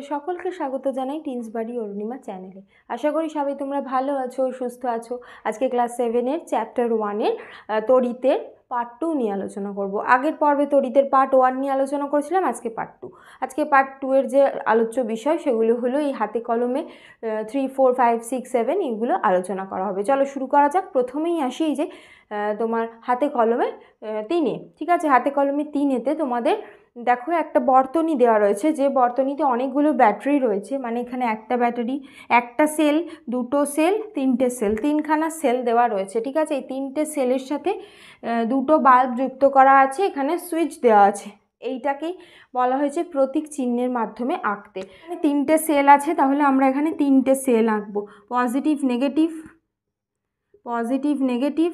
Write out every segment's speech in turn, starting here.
তোমাদের সকলকে স্বাগত জানাই টিনস বাড়ি অরুণিমা চ্যানেলে। আশা করি সবাই তোমরা ভালো আছো, সুস্থ আছো। আজকে ক্লাস 7-এর চ্যাপ্টার 1-এর তড়িতের পার্ট 2 নিয়ে আলোচনা করব। আগের পর্বে তড়িতের পার্ট 1 নিয়ে আলোচনা করেছিলাম, আজকে পার্ট 2। আজকে পার্ট 2-এর যে আলোচ্য বিষয় সেগুলো হলো এই হাতে কলমে 3, 4, 5, 6, 7 এইগুলো আলোচনা করা হবে। চলো শুরু করা যাক। প্রথমেই আসি এই যে তোমার হাতে কলমে 3-এ, ঠিক আছে। হাতে কলমে 3-এতে তোমাদের দেখো একটা বর্তনী দেওয়া রয়েছে, যে বর্তনীতে অনেকগুলো ব্যাটারি রয়েছে। মানে এখানে একটা ব্যাটারি, একটা সেল, দুটো সেল, তিনটে সেল, তিনখানা সেল দেওয়া রয়েছে, ঠিক আছে। এই তিনটে সেলের সাথে দুটো বাল্ব যুক্ত করা আছে, এখানে সুইচ দেওয়া আছে। এইটাকেই বলা হয়েছে প্রতীক চিহ্নের মাধ্যমে আঁকতে। তিনটে সেল আছে, তাহলে আমরা এখানে তিনটে সেল আঁকবো। Positive negative, positive negative,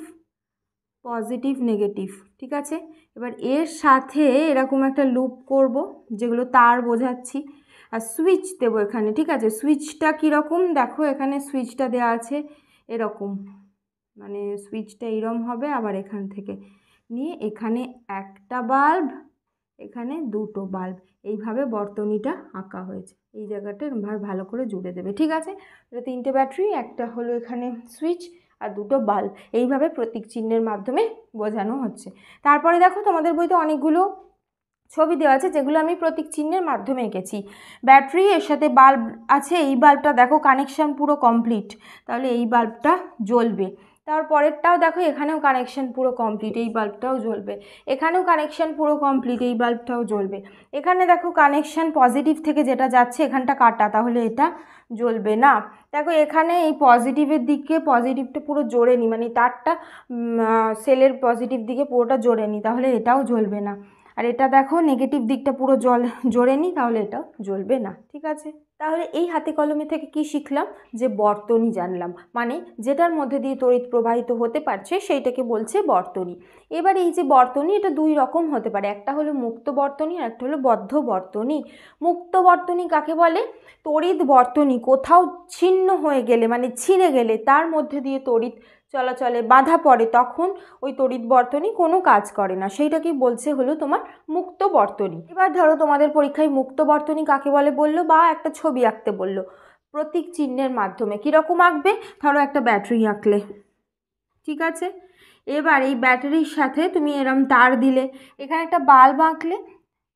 positive negative, ঠিক আছে। এবার এর সাথে এরকম একটা লুপ করব, যেগুলো তার বোঝাচ্ছি, আর সুইচ দেবো এখানে, ঠিক আছে। সুইচটা কীরকম দেখো, এখানে সুইচটা দেওয়া আছে এরকম, মানে সুইচটা এরকম হবে। আবার এখান থেকে নিয়ে এখানে একটা বাল্ব, এখানে দুটো বাল্ব, এইভাবে বর্তনীটা আঁকা হয়েছে। এই জায়গাটা এরকমভাবে ভালো করে জুড়ে দেবে, ঠিক আছে। এটা তিনটে ব্যাটারি, একটা হলো এখানে সুইচ আর দুটো বাল্ব, এইভাবে প্রতীক চিহ্নের মাধ্যমে বোঝানো হচ্ছে। তারপরে দেখো তোমাদের বইতে অনেকগুলো ছবি দেওয়া আছে, যেগুলো আমি প্রতীক চিহ্নের মাধ্যমে এঁকেছি। ব্যাটারি, এর সাথে বাল্ব আছে, এই বাল্বটা দেখো কানেকশান পুরো কমপ্লিট, তাহলে এই বাল্বটা জ্বলবে। তারপরেরটাও দেখো, এখানেও কানেকশান পুরো কমপ্লিট, এই বাল্বটাও জ্বলবে। এখানেও কানেকশান পুরো কমপ্লিট, এই বাল্বটাও জ্বলবে। এখানে দেখো কানেকশান পজিটিভ থেকে যেটা যাচ্ছে এখানটা কাটা, তাহলে এটা জ্বলবে না। দেখো এখানে এই পজিটিভের দিকে, পজিটিভটা পুরো জোরে নি, মানে তারটা সেলের পজিটিভ দিকে পুরোটা জোরে নি, তাহলে এটাও জ্বলবে না। আর এটা দেখো নেগেটিভ দিকটা পুরো জোরে নি, তাহলে এটাও জ্বলবে না, ঠিক আছে। তাহলে এই হাতে কলমে থেকে কি শিখলাম, যে বর্তনী জানলাম, মানে যেটার মধ্যে দিয়ে তড়িৎ প্রবাহিত হতে পারছে সেইটাকে বলছে বর্তনী। এবার এই যে বর্তনী, এটা দুই রকম হতে পারে, একটা হলো মুক্ত বর্তনী আর একটা হলো বদ্ধ বর্তনী। মুক্ত বর্তনী কাকে বলে? তড়িৎ বর্তনী কোথাও ছিন্ন হয়ে গেলে, মানে ছিঁড়ে গেলে, তার মধ্যে দিয়ে তড়িৎ চলাচলে বাধা পড়ে, তখন ওই তড়িৎ বর্তনী কোনো কাজ করে না, সেইটাকেই বলছে হলো তোমার মুক্ত বর্তনী। এবার ধরো তোমাদের পরীক্ষায় মুক্ত বর্তনী কাকে বলে বললো, বা একটা ছবি আঁকতে বললো প্রতীক চিহ্নের মাধ্যমে। কীরকম আঁকবে? ধরো একটা ব্যাটারি আঁকলে, ঠিক আছে। এবার এই ব্যাটারির সাথে তুমি এরম তার দিলে, এখানে একটা বাল্ব আঁকলে,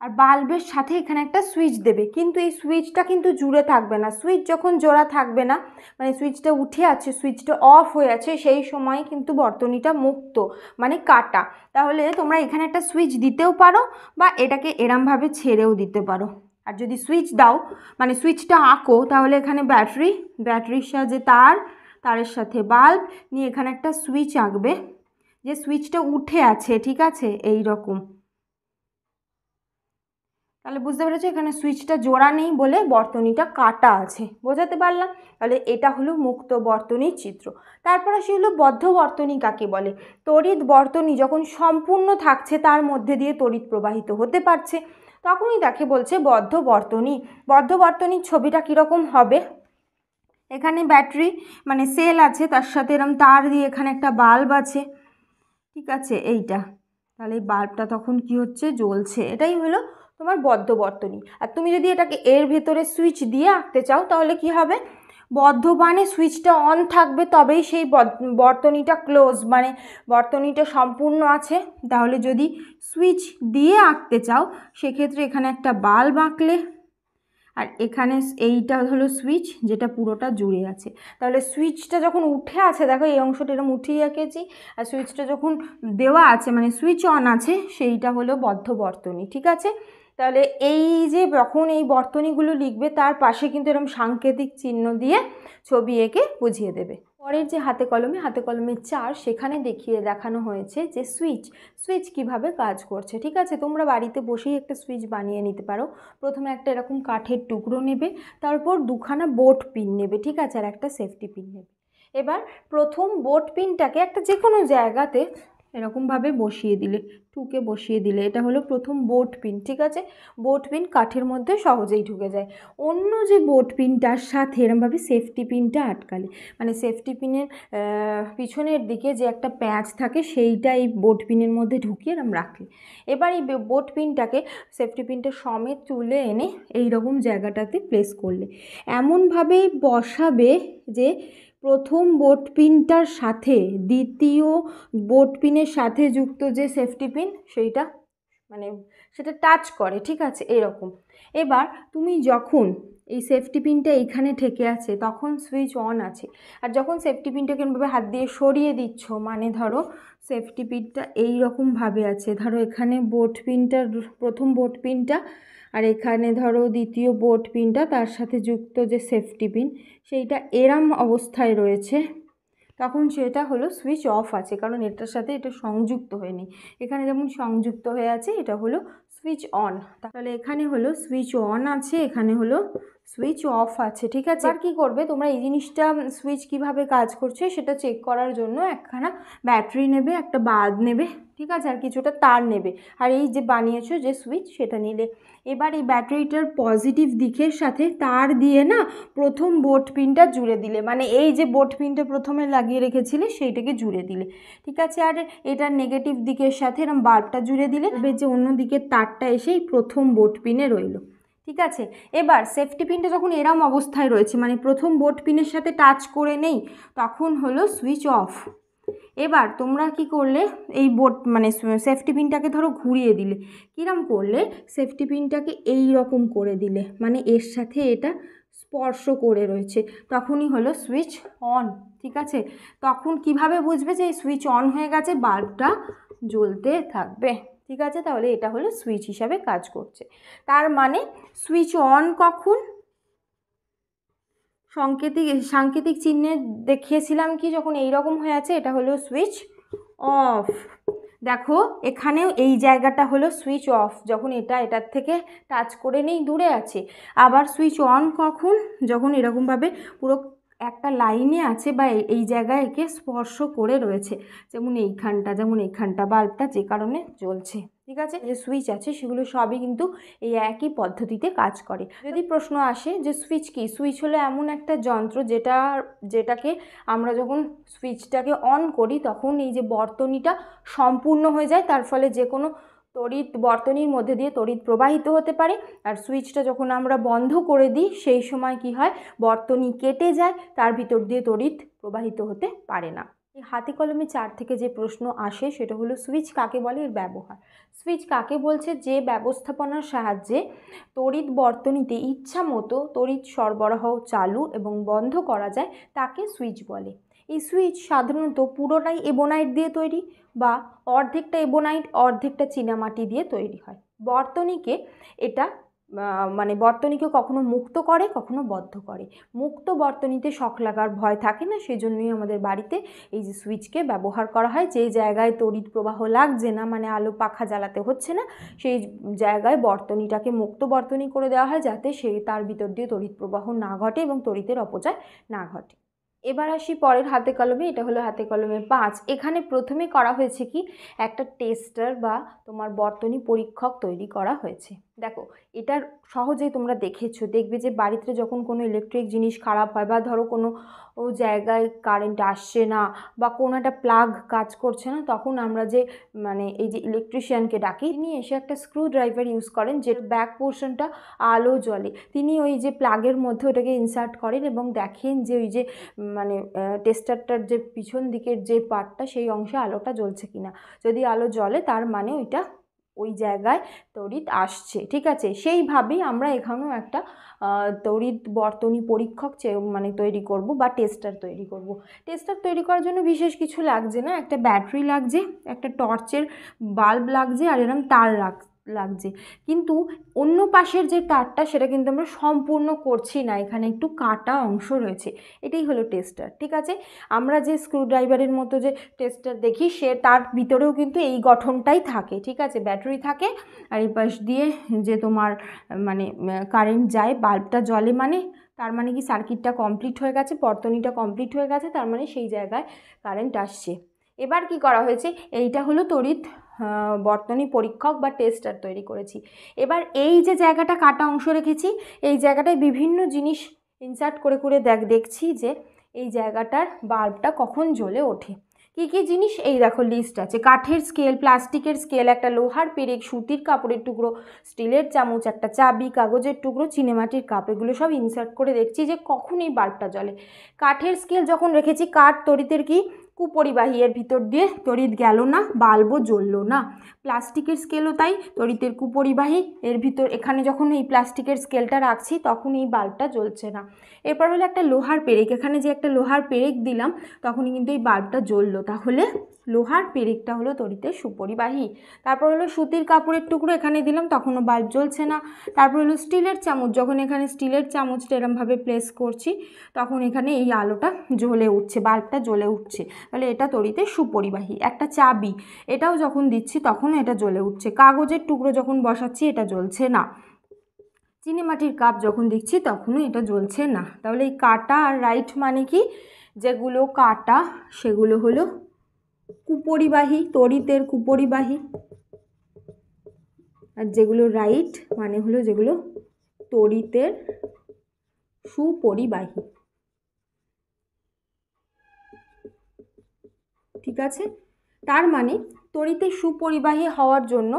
আর বাল্বের সাথে এখানে একটা সুইচ দেবে, কিন্তু এই সুইচটা কিন্তু জুড়ে থাকবে না। সুইচ যখন জোড়া থাকবে না, মানে সুইচটা উঠে আছে, সুইচটা অফ হয়ে আছে, সেই সময় কিন্তু বর্তনীটা মুক্ত, মানে কাটা। তাহলে তোমরা এখানে একটা সুইচ দিতেও পারো, বা এটাকে এরমভাবে ছেড়েও দিতে পারো। আর যদি সুইচ দাও, মানে সুইচটা আঁকো, তাহলে এখানে ব্যাটারি, ব্যাটারির সাহায্যে তার, তারের সাথে বাল্ব নিয়ে এখানে একটা সুইচ আঁকবে, যে সুইচটা উঠে আছে, ঠিক আছে, এই রকম। তাহলে বুঝতে পেরেছো, এখানে সুইচটা জোড়া নেই বলে বর্তনীটা কাটা আছে, বোঝাতে পারলাম? তাহলে এটা হলো মুক্ত বর্তনীর চিত্র। তারপর আসি হলো বদ্ধ বর্তনী কাকে বলে। তড়িৎ বর্তনী যখন সম্পূর্ণ থাকছে, তার মধ্যে দিয়ে তড়িৎ প্রবাহিত হতে পারছে, তখনই তাকে বলছে বদ্ধ বর্তনী। বদ্ধ বর্তনীর ছবিটা কীরকম হবে? এখানে ব্যাটারি মানে সেল আছে, তার সাথে এরম তার দিয়ে এখানে একটা বাল্ব আছে, ঠিক আছে, এইটা। তাহলে এই বাল্বটা তখন কি হচ্ছে? জ্বলছে। এটাই হলো তোমার বদ্ধ বর্তনী। আর তুমি যদি এটাকে এর ভেতরে সুইচ দিয়ে আঁকতে চাও, তাহলে কি হবে? বদ্ধ মানে সুইচটা অন থাকবে, তবেই সেই বর্তনীটা ক্লোজ, মানে বর্তনীটা সম্পূর্ণ আছে। তাহলে যদি সুইচ দিয়ে আঁকতে চাও, সেক্ষেত্রে এখানে একটা বাল্ব আঁকলে, আর এখানে এইটা হলো সুইচ, যেটা পুরোটা জুড়ে আছে। তাহলে সুইচটা যখন উঠে আছে, দেখো এই অংশটা এরকম উঠিয়ে এঁকেছি, আর সুইচটা যখন দেওয়া আছে, মানে সুইচ অন আছে, সেইটা হলো বদ্ধ বর্তনী, ঠিক আছে। তাহলে এই যে যখন এই বর্তনীগুলো লিখবে, তার পাশে কিন্তু এরকম সাংকেতিক চিহ্ন দিয়ে ছবি এঁকে বুঝিয়ে দেবে। পরের যে হাতে কলমে 4, সেখানে দেখানো হয়েছে যে সুইচ কিভাবে কাজ করছে, ঠিক আছে। তোমরা বাড়িতে বসেই একটা সুইচ বানিয়ে নিতে পারো। প্রথমে একটা এরকম কাঠের টুকরো নেবে, তারপর দুখানা বোট পিন নেবে, ঠিক আছে, আর একটা সেফটি পিন নেবে। এবার প্রথম বোট পিনটাকে একটা যে কোনো জায়গাতে এরকমভাবে বসিয়ে দিলে, ঠুকে বসিয়ে দিলে, এটা হলো প্রথম বোট পিন। ঠিক আছে, বোট পিন কাঠের মধ্যে সহজেই ঢুকে যায়। অন্য যে বোট পিনটার সাথে এরমভাবে সেফটি পিনটা আটকালে, মানে সেফটি পিনের পিছনের দিকে যে একটা প্যাঁচ থাকে সেইটা এই বোট পিনের মধ্যে ঢুকিয়ে এরম রাখলে, এবার এই বোট পিনটাকে সেফটি পিনটা সমেত তুলে এনে এই রকম জায়গাটাতে প্লেস করলে, এমনভাবেই বসাবে যে প্রথম বোট পিনটার সাথে দ্বিতীয় বোট পিনের সাথে যুক্ত যে সেফটি পিন সেইটা মানে সেটা টাচ করে। ঠিক আছে, এরকম। এবার তুমি যখন এই সেফটি পিনটা এইখানে ঠেকে আছে তখন সুইচ অন আছে, আর যখন সেফটি পিনটাকে এভাবে হাত দিয়ে সরিয়ে দিচ্ছ, মানে ধরো সেফটি পিনটা এই রকমভাবে আছে, ধরো এখানে বোট পিনটার প্রথম বোট পিনটা, আর এখানে ধরো দ্বিতীয় বোট পিনটা, তার সাথে যুক্ত যে সেফটি পিন সেইটা এরম অবস্থায় রয়েছে, তখন সেটা হলো সুইচ অফ আছে, কারণ এটার সাথে এটা সংযুক্ত হয়নি। এখানে যেমন সংযুক্ত হয়ে আছে, এটা হলো সুইচ অন। তাহলে এখানে হলো সুইচ অন আছে, এখানে হলো সুইচ অফ আছে। ঠিক আছে, আর কী করবে তোমরা, এই জিনিসটা সুইচ কিভাবে কাজ করছে সেটা চেক করার জন্য একখানা ব্যাটারি নেবে, একটা বাল্ব নেবে, ঠিক আছে, আর কিছুটা তার নেবে, আর এই যে বানিয়েছো যে সুইচ সেটা নিলে। এবার এই ব্যাটারিটার পজিটিভ দিকের সাথে তার দিয়ে না প্রথম বোট পিনটা জুড়ে দিলে, মানে এই যে বোট পিনটা প্রথমে লাগিয়ে রেখেছিলে সেইটাকে জুড়ে দিলে। ঠিক আছে, আর এটার নেগেটিভ দিকের সাথে এরকম বাল্বটা জুড়ে দিলে, যে অন্য দিকের তারটা এসেই প্রথম বোট পিনে রইল। ঠিক আছে, এবার সেফটি পিনটা যখন এরম অবস্থায় রয়েছে, মানে প্রথম বোট পিনের সাথে টাচ করে নেই, তখন হলো সুইচ অফ। এবার তোমরা কি করলে, এই বোট মানে সেফটি পিনটাকে ধরো ঘুরিয়ে দিলে, কিরম করলে, সেফটি পিনটাকে এই রকম করে দিলে, মানে এর সাথে এটা স্পর্শ করে রয়েছে, তখনই হলো সুইচ অন। ঠিক আছে, তখন কিভাবে বুঝবে যে এই সুইচ অন হয়ে গেছে, বাল্বটা জ্বলতে থাকবে। ঠিক আছে, তাহলে এটা হলো সুইচ হিসাবে কাজ করছে। তার মানে সুইচ অন কখন, সাংকেতিক চিহ্নে দেখিয়েছিলাম কি, যখন এই রকম হয়ে আছে এটা হলো সুইচ অফ। দেখো এখানেও এই জায়গাটা হলো সুইচ অফ, যখন এটা এটার থেকে টাচ করে নেই, দূরে আছে। আবার সুইচ অন কখন, যখন এরকমভাবে পুরো একটা লাইনে আছে বা এই জায়গায় একে স্পর্শ করে রয়েছে, যেমন এইখানটা বাল্বটা যে কারণে জ্বলছে। ঠিক আছে, যে সুইচ আছে সেগুলো সবই কিন্তু এই একই পদ্ধতিতে কাজ করে। যদি প্রশ্ন আসে যে সুইচ কি, সুইচ হলো এমন একটা যন্ত্র যেটাকে আমরা যখন সুইচটাকে অন করি তখন এই যে বর্তনীটা সম্পূর্ণ হয়ে যায়, তার ফলে যে কোনো তড়িৎ বর্তনীর মধ্যে দিয়ে তড়িৎ প্রবাহিত হতে পারে। আর সুইচটা যখন আমরা বন্ধ করে দিই সেই সময় কি হয়, বর্তনী কেটে যায়, তার ভিতর দিয়ে তড়িৎ প্রবাহিত হতে পারে না। এই হাতে কলমে 4 থেকে যে প্রশ্ন আসে সেটা হলো সুইচ কাকে বলে, এর ব্যবহার। সুইচ কাকে বলছে, যে ব্যবস্থাপনার সাহায্যে তড়িৎ বর্তনীতে ইচ্ছা মতো তড়িৎ সরবরাহ চালু এবং বন্ধ করা যায় তাকে সুইচ বলে। এই সুইচ সাধারণত পুরোটাই এবোনাইট দিয়ে তৈরি, বা অর্ধেকটা এবোনাইট অর্ধেকটা চীনামাটি দিয়ে তৈরি হয়। বর্তনীকে এটা মানে বর্তনীকে কখনো মুক্ত করে কখনো বদ্ধ করে। মুক্ত বর্তনীতে শক লাগার ভয় থাকে না, সেই জন্যই আমাদের বাড়িতে এই যে সুইচকে ব্যবহার করা হয়। যে জায়গায় তড়িৎ প্রবাহ লাগছে না, মানে আলো পাখা জ্বালাতে হচ্ছে না, সেই জায়গায় বর্তনীটাকে মুক্ত বর্তনী করে দেওয়া হয়, যাতে তার ভিতর দিয়ে তড়িৎ প্রবাহ না ঘটে এবং তড়িতের অপচয় না ঘটে। এবার আসি পরের হাতে কলমে, এটা হলো হাতে কলমে 5। এখানে প্রথমে করা হয়েছে কি, একটা টেস্টার বা তোমার বর্তনী পরীক্ষক তৈরি করা হয়েছে। দেখো এটার সহজেই তোমরা দেখবে যে বাড়িতে যখন কোনো ইলেকট্রিক জিনিস খারাপ হয়, বা ধরো কোনো জায়গায় কারেন্ট আসছে না বা কোনো একটা প্লাগ কাজ করছে না, তখন আমরা যে মানে এই যে ইলেকট্রিশিয়ানকে ডাকি, তিনি এসে একটা স্ক্রু ড্রাইভার ইউজ করেন, যে ব্যাক পোর্শনটা আলো জ্বলে, তিনি ওই যে প্লাগের মধ্যে ওটাকে ইনসার্ট করেন এবং দেখেন যে ওই যে মানে টেস্টারটার যে পিছন দিকের যে পার্টটা সেই অংশে আলোটা জ্বলছে কিনা। যদি আলো জ্বলে তার মানে ওই জায়গায় তড়িৎ আসছে। ঠিক আছে, সেইভাবেই আমরা এখানেও একটা তড়িৎ বর্তনী পরীক্ষক মানে তৈরি করব বা টেস্টার তৈরি করব। টেস্টার তৈরি করার জন্য বিশেষ কিছু লাগছে না, একটা ব্যাটারি লাগছে, একটা টর্চের বাল্ব লাগছে, আর এরকম তার লাগছে। কিন্তু অন্য পাশের যে তারটা সেটা কিন্তু আমরা সম্পূর্ণ করছি না, এখানে একটু কাটা অংশ রয়েছে, এটাই হলো টেস্টার। ঠিক আছে, আমরা যে স্ক্রুড্রাইভারের মতো যে টেস্টার দেখি তার ভিতরেও কিন্তু এই গঠনটাই থাকে। ঠিক আছে, ব্যাটারি থাকে, আর এই পাশ দিয়ে যে তোমার মানে কারেন্ট যায়, বাল্বটা জ্বলে, মানে তার মানে কি সার্কিটটা কমপ্লিট হয়ে গেছে, বর্তনীটা কমপ্লিট হয়ে গেছে, তার মানে সেই জায়গায় কারেন্ট আসছে। এবার কি করা হয়েছে, এইটা হলো তড়িৎ বর্তনী পরীক্ষক বা টেস্টার তৈরি করেছি। এবার এই যে জায়গাটা কাটা অংশ রেখেছি, এই জায়গাটায় বিভিন্ন জিনিস ইনসার্ট করে করে দেখছি যে এই জায়গাটার বাল্বটা কখন জ্বলে ওঠে। কী কী জিনিস, এই দেখো লিস্ট আছে, কাঠের স্কেল, প্লাস্টিকের স্কেল, একটা লোহার পেরেক, সুতির কাপড়ের টুকরো, স্টিলের চামচ, একটা চাবি, কাগজের টুকরো, চিনেমাটির কাপ, এগুলো সব ইনসার্ট করে দেখছি যে কখন এই বাল্বটা জ্বলে। কাঠের স্কেল যখন রেখেছি, কাঠ তড়িতের কি কুপরিবাহী, এর ভিতর দিয়ে তড়িৎ গেল না, বাল্বও জ্বললো না। প্লাস্টিকের স্কেলও তাই, তড়িতের কুপরিবাহী, এর ভিতর এখানে যখন এই প্লাস্টিকের স্কেলটা রাখছি তখন এই বাল্বটা জ্বলছে না। এরপর হলো একটা লোহার পেরেক, এখানে যে একটা লোহার পেরেক দিলাম তখনই কিন্তু এই বাল্বটা জ্বললো, তাহলে লোহার পেরেকটা হলো তড়িতের সুপরিবাহী। তারপর হলো সুতির কাপড়ের টুকরো, এখানে দিলাম তখনও বাল্ব জ্বলছে না। তারপর হলো স্টিলের চামচ, যখন এখানে স্টিলের চামচটা এরমভাবে প্লেস করছি তখন এখানে এই আলোটা জ্বলে উঠছে, বাল্বটা জ্বলে উঠছে, তাহলে এটা তড়িতের সুপরিবাহী। একটা চাবি, এটাও যখন দিচ্ছি তখন এটা জ্বলে উঠছে। কাগজের টুকরো যখন বসাচ্ছি এটা জ্বলছে না। চিনিমাটির কাপ যখন দিচ্ছি তখনও এটা জ্বলছে না। তাহলে এই কাটা আর রাইট মানে কি, যেগুলো কাটা সেগুলো হলো কুপরিবাহী, তড়িতের কুপরিবাহী, আর যেগুলো রাইট মানে হলো যেগুলো তড়িতের সুপরিবাহী। ঠিক আছে, তার মানে তড়িতের সুপরিবাহী হওয়ার জন্য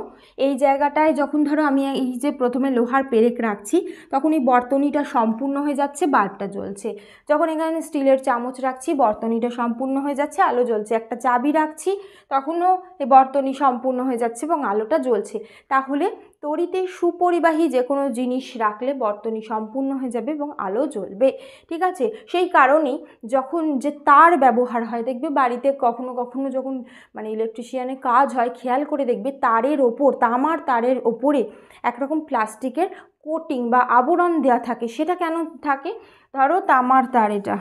এই জায়গাটায় যখন ধরো আমি এই যে প্রথমে লোহার পেরেক রাখছি তখন এই বর্তনীটা সম্পূর্ণ হয়ে যাচ্ছে, বাল্বটা জ্বলছে। যখন এখানে স্টিলের চামচ রাখছি বর্তনীটা সম্পূর্ণ হয়ে যাচ্ছে, আলো জ্বলছে। একটা চাবি রাখছি তখনও এই বর্তনী সম্পূর্ণ হয়ে যাচ্ছে এবং আলোটা জ্বলছে। তাহলে তড়িতের সুপরিবাহী যে কোনো জিনিস রাখলে বর্তনী সম্পূর্ণ হয়ে যাবে এবং আলো জ্বলবে। ঠিক আছে, সেই কারণেই যখন যে তার ব্যবহার হয়, দেখবে বাড়িতে কখনো কখনো যখন মানে ইলেকট্রিশিয়ানের কাজ হয় খেয়াল করে দেখবে তারের ওপর, তামার তারের ওপরে একরকম প্লাস্টিকের কোটিং বা আবরণ দেওয়া থাকে। সেটা কেন থাকে, ধরো তামার তার এটা,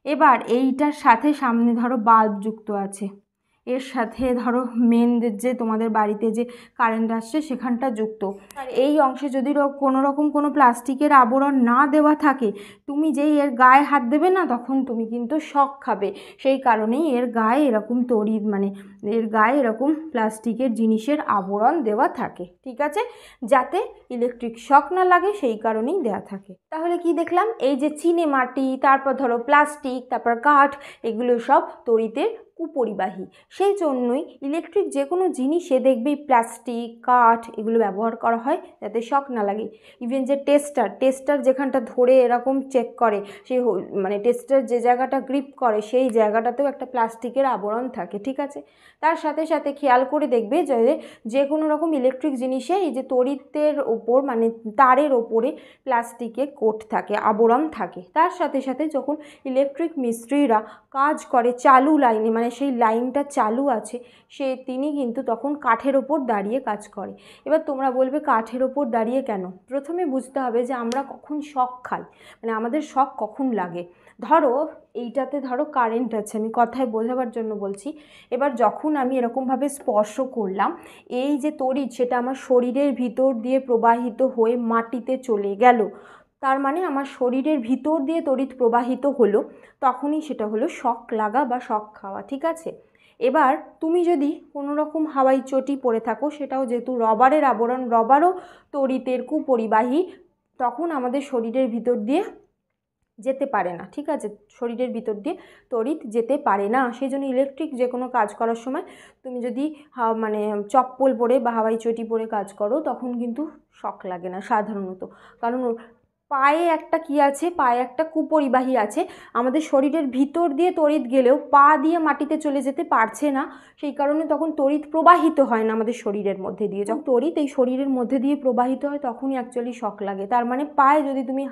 এবার এইটার সাথে সামনে ধরো বাল্ব যুক্ত আছে, এর সাথে ধরো মেন যে তোমাদের বাড়িতে যে কারেন্ট আসছে সেখানটা যুক্ত, আর এই অংশে যদি কোনো রকম কোনো প্লাস্টিকের আবরণ না দেওয়া থাকে, তুমি যেই এর গায়ে হাত দেবে না তখন তুমি কিন্তু শক খাবে। সেই কারণেই এর গায়ে এরকম তড়িৎ মানে এর গায়ে এরকম প্লাস্টিকের জিনিসের আবরণ দেওয়া থাকে। ঠিক আছে, যাতে ইলেকট্রিক শক না লাগে সেই কারণেই দেওয়া থাকে। তাহলে কি দেখলাম, এই যে চিনে মাটি, তারপর ধরো প্লাস্টিক, তারপর কাঠ, এগুলো সব তড়িতের কুপরিবাহী। সেই জন্যই ইলেকট্রিক যে কোনো জিনিসে দেখবে প্লাস্টিক, কাঠ এগুলো ব্যবহার করা হয় যাতে শক না লাগে। ইভেন যে টেস্টার যেখানটা ধরে এরকম চেক করে, সেই মানে টেস্টার যে জায়গাটা গ্রিপ করে সেই জায়গাটাতেও একটা প্লাস্টিকের আবরণ থাকে। ঠিক আছে, তার সাথে সাথে খেয়াল করে দেখবে যে কোনো রকম ইলেকট্রিক জিনিসে এই যে তড়িতের ওপর মানে তারের ওপরে প্লাস্টিকের কোট থাকে, আবরণ থাকে। তার সাথে সাথে যখন ইলেকট্রিক মিস্ত্রিরা কাজ করে চালু লাইনে, মানে সেই লাইনটা চালু আছে, তিনি কিন্তু তখন কাঠের ওপর দাঁড়িয়ে কাজ করে। এবার তোমরা বলবে কাঠের ওপর দাঁড়িয়ে কেন? প্রথমে বুঝতে হবে যে আমরা কখন শক খাই, মানে আমাদের শক কখন লাগে। ধরো এইটাতে ধরো কারেন্ট আছে, আমি কথায় বোঝাবার জন্য বলছি। এবার যখন আমি এরকমভাবে স্পর্শ করলাম, এই যে তড়িৎ সেটা আমার শরীরের ভিতর দিয়ে প্রবাহিত হয়ে মাটিতে চলে গেল, তার মানে আমার শরীরের ভিতর দিয়ে তড়িৎ প্রবাহিত হলো, তখনই সেটা হলো শক লাগা বা শক খাওয়া। ঠিক আছে, এবার তুমি যদি কোনো রকম হাওয়াই চটি পরে থাকো, সেটাও যেহেতু রবারের আবরণ, রবারও তড়িতের কুপরিবাহী, তখন আমাদের শরীরের ভিতর দিয়ে যেতে পারে না। ঠিক আছে, শরীরের ভিতর দিয়ে তড়িৎ যেতে পারে না। সেই জন্য ইলেকট্রিক যে কোনো কাজ করার সময় তুমি যদি মানে চপ্পল পরে বা হাওয়াই চটি পরে কাজ করো তখন কিন্তু শক লাগে না সাধারণত, কারণ পায়ে একটা কি আছে, পায়ে একটা কুপরিবাহী আছে। আমাদের শরীরের ভিতর দিয়ে তড়িৎ গেলেও পা দিয়ে মাটিতে চলে যেতে পারছে না, সেই কারণে তখন তড়িৎ প্রবাহিত হয় না আমাদের শরীরের মধ্যে দিয়ে। যখন তড়িৎ এই শরীরের মধ্যে দিয়ে প্রবাহিত হয় তখনই অ্যাকচুয়ালি শক লাগে। তার মানে পায়ে যদি তুমি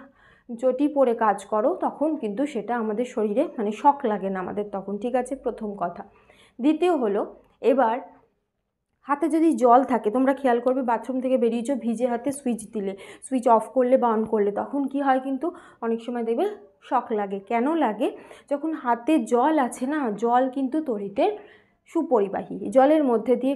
চটি পরে কাজ করো তখন কিন্তু সেটা আমাদের শরীরে মানে শক লাগে না আমাদের তখন। ঠিক আছে, প্রথম কথা। দ্বিতীয় হলো, এবার হাতে যদি জল থাকে, তোমরা খেয়াল করবে বাথরুম থেকে বেরিয়েছো ভিজে হাতে সুইচ দিলে, সুইচ অফ করলে বা অন করলে, তখন কি হয় কিন্তু অনেক সময় দেখবে শক লাগে। কেন লাগে? যখন হাতে জল আছে না, জল কিন্তু তড়িতের সুপরিবাহী, জলের মধ্যে দিয়ে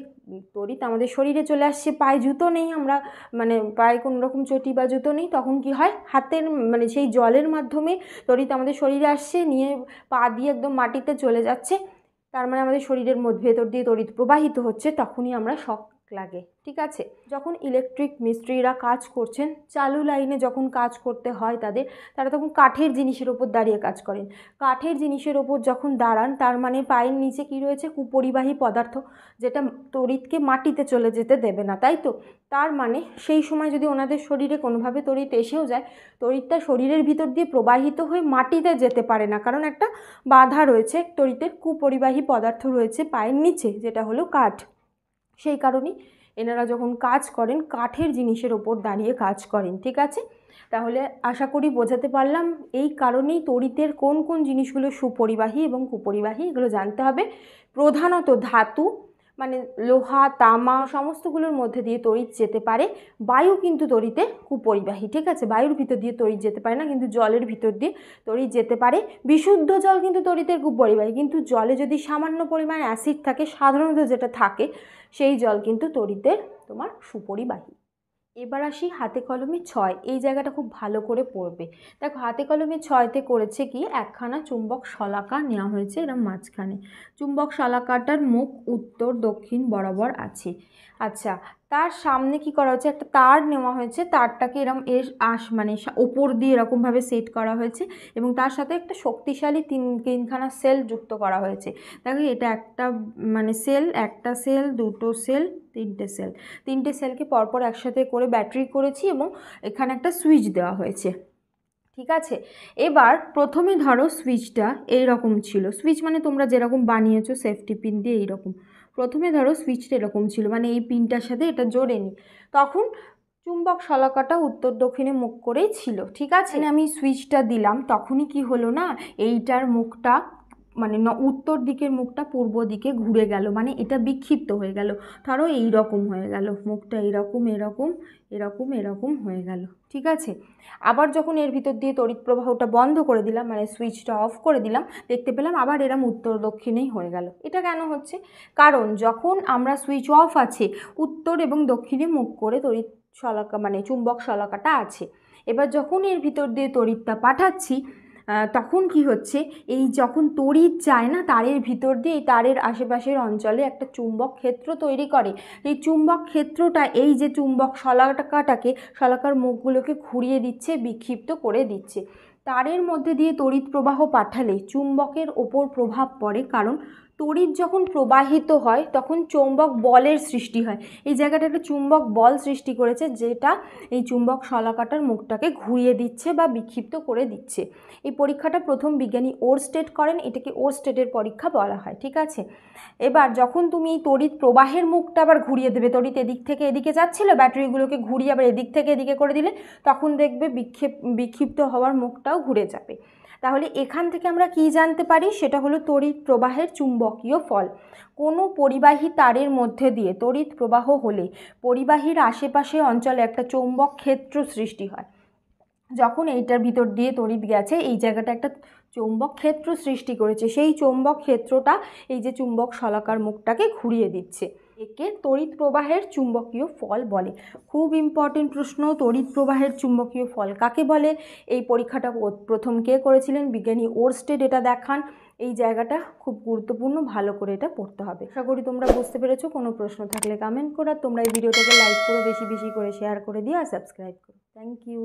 তড়িৎ আমাদের শরীরে চলে আসছে। পায়ে জুতো নেই, আমরা মানে পায়ে কোনো রকম চটি বা জুতো নেই, তখন কি হয় হাতের মানে সেই জলের মাধ্যমে তড়িৎ আমাদের শরীরে আসছে, নিয়ে পা দিয়ে একদম মাটিতে চলে যাচ্ছে, তার মানে আমাদের শরীরের মধ্যে ভেতর দিয়ে তড়িৎ প্রবাহিত হচ্ছে, তখনই আমরা শক লাগে। ঠিক আছে, যখন ইলেকট্রিক মিস্ত্রিরা কাজ করছেন, চালু লাইনে যখন কাজ করতে হয় তারা তখন কাঠের জিনিসের ওপর দাঁড়িয়ে কাজ করেন। কাঠের জিনিসের ওপর যখন দাঁড়ান, তার মানে পায়ের নিচে কি রয়েছে? কুপরিবাহী পদার্থ, যেটা তড়িৎকে মাটিতে চলে যেতে দেবে না, তাই তো? তার মানে সেই সময় যদি ওনাদের শরীরে কোনোভাবে তড়িৎ এসেও যায়, তড়িৎটা শরীরের ভিতর দিয়ে প্রবাহিত হয়ে মাটিতে যেতে পারে না, কারণ একটা বাধা রয়েছে, তড়িতের কুপরিবাহী পদার্থ রয়েছে পায়ের নিচে, যেটা হলো কাঠ। সেই কারণেই এনারা যখন কাজ করেন কাঠের জিনিসের ওপর দাঁড়িয়ে কাজ করেন। ঠিক আছে, তাহলে আশা করি বোঝাতে পারলাম। এই কারণেই তড়িতের কোন কোন জিনিসগুলো সুপরিবাহী এবং কুপরিবাহী এগুলো জানতে হবে। প্রধানত ধাতু মানে লোহা, তামা সমস্তগুলোর মধ্যে দিয়ে তড়িৎ যেতে পারে। বায়ু কিন্তু তড়িতের কুপরিবাহী। ঠিক আছে, বায়ুর ভিতর দিয়ে তড়িৎ যেতে পারে না, কিন্তু জলের ভিতর দিয়ে তড়িৎ যেতে পারে। বিশুদ্ধ জল কিন্তু তড়িতের কুপরিবাহী, কিন্তু জলে যদি সামান্য পরিমাণ অ্যাসিড থাকে, সাধারণত যেটা থাকে, সেই জল কিন্তু তড়িতের তোমার সুপরিবাহী। এবার আসি হাতে কলমে 6। এই জায়গাটা খুব ভালো করে পড়বে। দেখো, হাতে কলমে 6তে করেছে কি, একখানা চুম্বক শলাকা নেওয়া হয়েছে এরম মাঝখানে। চুম্বক শলাকাটার মুখ উত্তর দক্ষিণ বরাবর আছে। আচ্ছা, তার সামনে কি করা হয়েছে, একটা তার নেওয়া হয়েছে, তারটাকে এরম মানে ওপর দিয়ে এরকমভাবে সেট করা হয়েছে, এবং তার সাথে একটা শক্তিশালী তিনখানা সেল যুক্ত করা হয়েছে। দেখো, এটা একটা মানে সেল, একটা সেল, দুটো সেল, তিনটে সেলকে পরপর একসাথে করে ব্যাটারি করেছি, এবং এখানে একটা সুইচ দেওয়া হয়েছে। ঠিক আছে, এবার প্রথমে ধরো সুইচটা এইরকম ছিল। সুইচ মানে তোমরা যেরকম বানিয়েছো সেফটি পিন দিয়ে এইরকম। প্রথমে ধরো সুইচটা এরকম ছিল, মানে এই পিনটার সাথে এটা জোড়ে নি, তখন চুম্বক শলাকাটা উত্তর দক্ষিণে মুখ করেই ছিল। ঠিক আছে, আমি সুইচটা দিলাম, তখনই কি হলো না, এইটার মুখটা মানে উত্তর দিকের মুখটা পূর্ব দিকে ঘুরে গেল, মানে এটা বিক্ষিপ্ত হয়ে গেল। ধরো এই রকম হয়ে গেল মুখটা, এরকম এরকম এরকম এরকম হয়ে গেল। ঠিক আছে, আবার যখন এর ভিতর দিয়ে তড়িৎ প্রবাহটা বন্ধ করে দিলাম, মানে সুইচটা অফ করে দিলাম, দেখতে পেলাম আবার এরম উত্তর দক্ষিণেই হয়ে গেল। এটা কেন হচ্ছে? কারণ যখন আমরা সুইচ অফ আছে, উত্তর এবং দক্ষিণে মুখ করে তড়িৎ শলাকা মানে চুম্বক শলাকাটা আছে। এবার যখন এর ভিতর দিয়ে তড়িৎটা পাঠাচ্ছি, তখন কি হচ্ছে, এই যখন তড়িৎ যায় না তারের ভিতর দিয়ে, এই তারের আশেপাশের অঞ্চলে একটা চুম্বক ক্ষেত্র তৈরি করে। এই চুম্বক ক্ষেত্রটা এই যে চুম্বক শলাকার মুখগুলোকে ঘুরিয়ে দিচ্ছে, বিক্ষিপ্ত করে দিচ্ছে। তারের মধ্যে দিয়ে তড়িৎ প্রবাহ পাঠালে চুম্বকের ওপর প্রভাব পড়ে, কারণ তড়িৎ যখন প্রবাহিত হয় তখন চৌম্বক বলের সৃষ্টি হয়। এই জায়গাটা একটা চুম্বক বল সৃষ্টি করেছে, যেটা এই চুম্বক শলাকাটার মুখটাকে ঘুরিয়ে দিচ্ছে বা বিক্ষিপ্ত করে দিচ্ছে। এই পরীক্ষাটা প্রথম বিজ্ঞানী ওরস্টেড করেন, এটাকে ওরস্টেডের পরীক্ষা বলা হয়। ঠিক আছে, এবার যখন তুমি এই তড়িৎ প্রবাহের মুখটা আবার ঘুরিয়ে দেবে, তড়িৎ এদিক থেকে এদিকে যাচ্ছিল, ব্যাটারিগুলোকে ঘুরিয়ে আবার এদিক থেকে এদিকে করে দিলে, তখন দেখবে বিক্ষিপ্ত হওয়ার মুখটাও ঘুরে যাবে। তাহলে এখান থেকে আমরা কি জানতে পারি, সেটা হলো তড়িৎ প্রবাহের চুম্বকীয় ফল। কোনো পরিবাহী তারের মধ্যে দিয়ে তড়িৎ প্রবাহ হলে পরিবাহীর আশেপাশে অঞ্চলে একটা চৌম্বক ক্ষেত্র সৃষ্টি হয়। যখন এইটার ভিতর দিয়ে তড়িৎ গেছে, এই জায়গাটা একটা চৌম্বক ক্ষেত্র সৃষ্টি করেছে, সেই চৌম্বক ক্ষেত্রটা এই যে চুম্বক শলাকার মুখটাকে ঘুরিয়ে দিচ্ছে। একে তড়িৎ প্রবাহের চুম্বকীয় ফল বলে। খুব ইম্পর্টেন্ট প্রশ্ন, তড়িৎ প্রবাহের চুম্বকীয় ফল কাকে বলে? এই পরীক্ষাটা প্রথম কে করেছিলেন? বিজ্ঞানী ওরস্টেড এটা দেখান। এই জায়গাটা খুব গুরুত্বপূর্ণ, ভালো করে এটা পড়তে হবে। আশা করি তোমরা বুঝতে পেরেছো। কোনো প্রশ্ন থাকলে কমেন্ট করো, তোমরা এই ভিডিওটাকে লাইক করো, বেশি বেশি করে শেয়ার করে দিও, আর সাবস্ক্রাইব করো। Thank you.